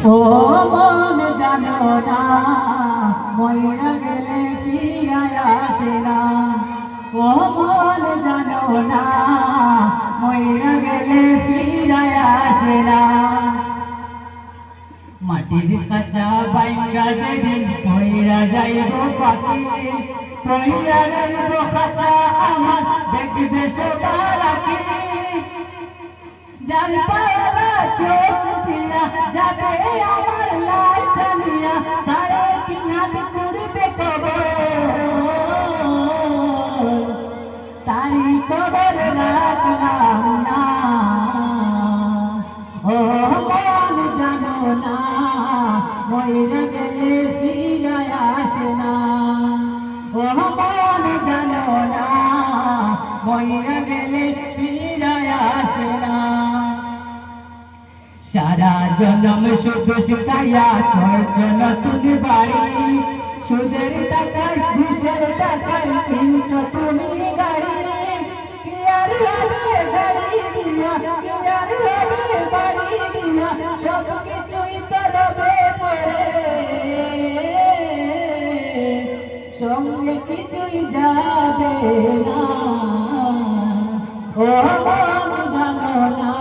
ও মন জানো না মইরা গেলে ফিরায় আসে না। ও মন জানো না মইরা গেলে ফিরায় আসে না। মাটির কাঁচা বাইঙ্গা যেদিন মইরা যাইব পাখি, মইরা যাইব কাঁচা আমার দেখবে সবার আঁখি। যার পালা চোখ দিয়া যাবে আমার লাশ টানিয়া, সাড়ে তিন হাত করবে কবর, তাই কবর রাখলাম না। ও মন জানো না মইরা গেলে ফিরায় আসে না। ও মন জানো না মইরা গেলে ফিরায় আসে না। সারা জনম শুধু শিখাইয়া করছো নতুন বাড়ি, সুদের টাকায় ঘুষের টাকায় কিনছো তুমি গাড়ি। কি আর হবে গাড়ি দিয়া, কি আর হবে বাড়ি দিয়া, সব কিছুই তো রবে পড়ে, সঙ্গে কিছুই যাবে না। ও মন জানো না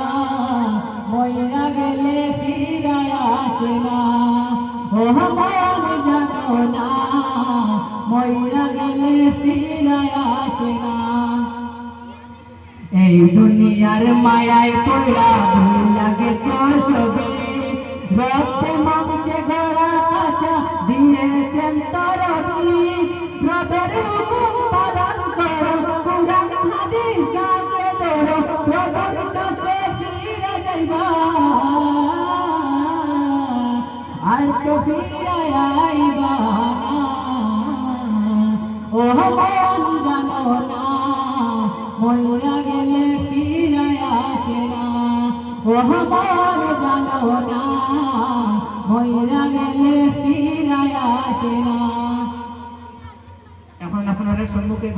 মইরা গেলে ফিরায় আসে না। ও মন জানো না মইরা গেলে ফিরায় আসে না। এই দুনিয়ার মায়ায় পড়া ভুল লাগে তোর সবে, রক্তে মাংসে গড়া কাঁচা দিয়েছেন তরফি। রবের হুকুম পালন করো, কুরআন হাদিস আঁকড়ে ধরো, প্রভুর কাছে ফিরে যাইবা আর তো ফিরায় আইবা না। ও মন জানো না মইরা গেলে ফিরায় আসে না। ও মন জানো না মইরা গেলে ফিরায় আসে না। এখন আপনারা সম্মুখে